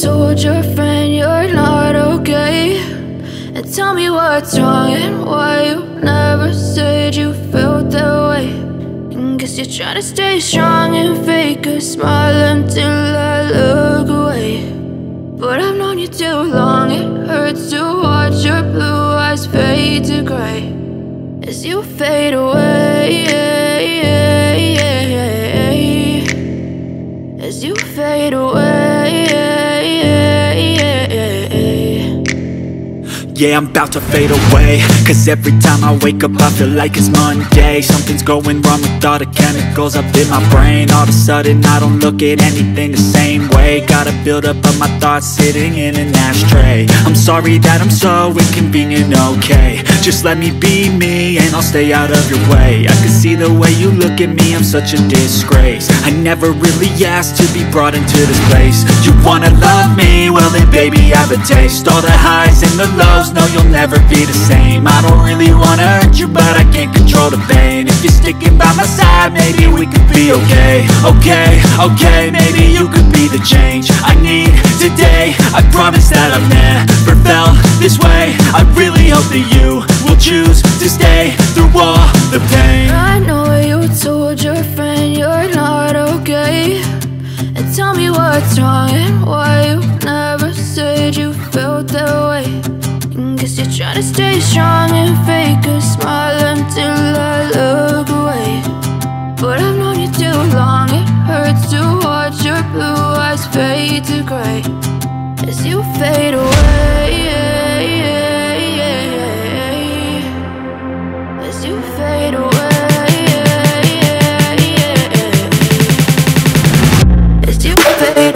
told your friend you're not okay, and tell me what's wrong and why you never said you felt that way. And guess you're trying to stay strong and fake a smile until I look away. But I've known you too long, it hurts to watch your blue eyes fade to gray as you fade away, as you fade away. Yeah, I'm about to fade away, cause every time I wake up I feel like it's Monday. Something's going wrong with all the chemicals up in my brain. All of a sudden I don't look at anything the same way. Got a build up of my thoughts sitting in an ashtray. I'm sorry that I'm so inconvenient, okay. Just let me be me and I'll stay out of your way. I can see the way you look at me, I'm such a disgrace. I never really asked to be brought into this place. You wanna love me? Well then baby I have a taste. All the highs and the lows, no, you'll never be the same. I don't really wanna hurt you, but I can't control the pain. If you're sticking by my side, maybe we could be okay. Okay, maybe you could be the change I need today. I promise that I've never felt this way. I really hope that you will choose to stay through all the pain. I know you told your friend you're not okay, and tell me what's wrong and why you never said you felt that way. Guess you're trying to stay strong and fake a smile until I look away. But I've known you too long, it hurts to watch your blue eyes fade to gray as you fade away, as you fade away, as you fade away.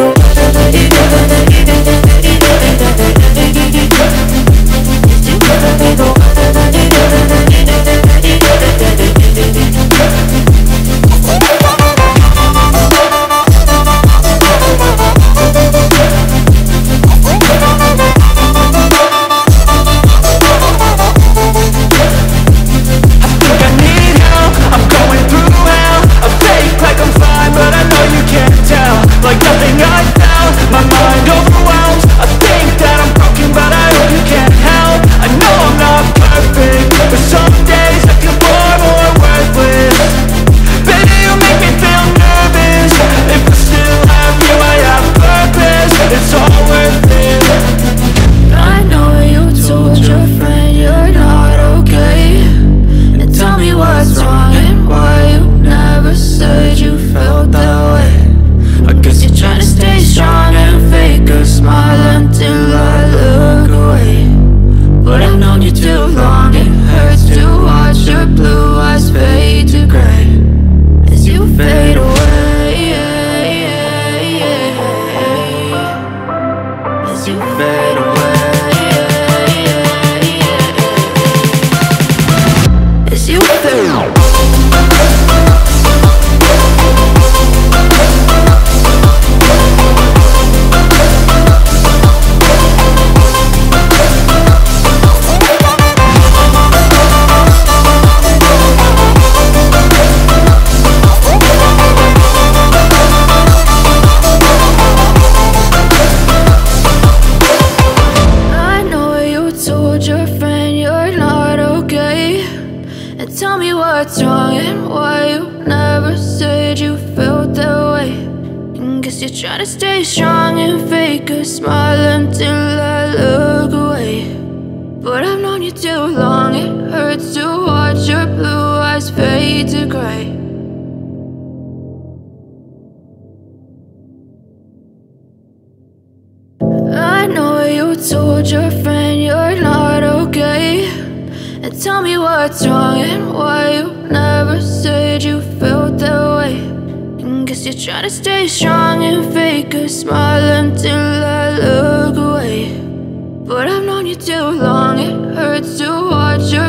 Try to stay strong and fake a smile until I look away. But I've known you too long, it hurts to watch your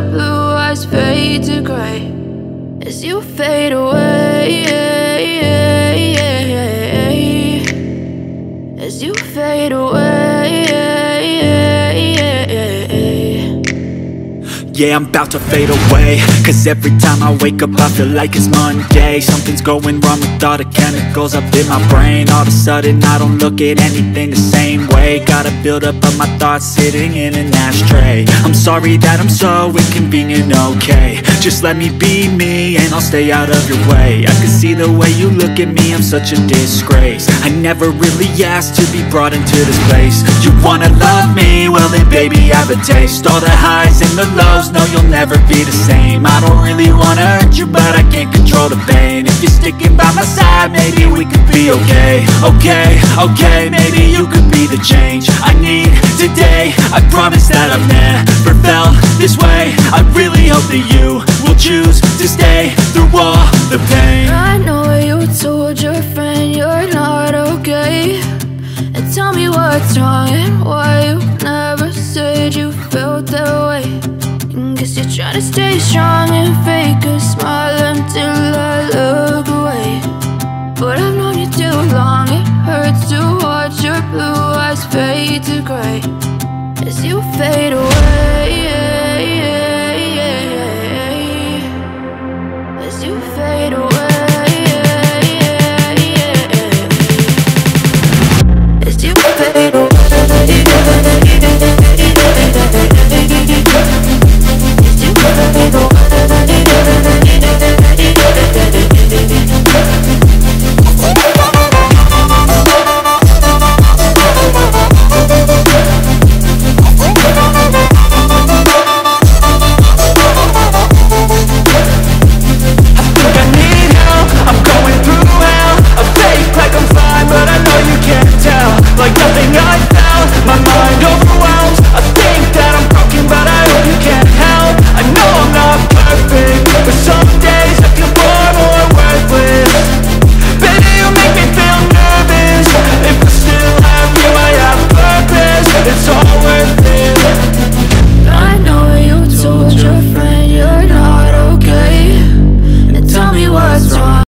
blue eyes fade to gray as you fade away, as you fade away. yeah, I'm about to fade away. Cause every time I wake up I feel like it's Monday. Something's going wrong with all the chemicals up in my brain. All of a sudden I don't look at anything the same way. Gotta build up of my thoughts sitting in an ashtray. I'm sorry that I'm so inconvenient, okay. Just let me be me and I'll stay out of your way. I can see the way you look at me, I'm such a disgrace. I never really asked to be brought into this place. You wanna love me? Well then baby have a taste. All the highs and the lows, no you'll never be the same. I don't really wanna hurt you but I can't control the pain. If you're sticking by my side maybe we could be okay. Okay, maybe you could be the change I need today. I promise that I've never felt this way. I really hope that you will choose to stay through all the pain. I know you told your friend you're not okay, and tell me what's wrong and why you never said you felt that way. And guess you're trying to stay strong and fake a smile until I look away. But I've known you too long, it hurts to watch your blue eyes fade to grey as you fade away. As you fade away. As you fade away.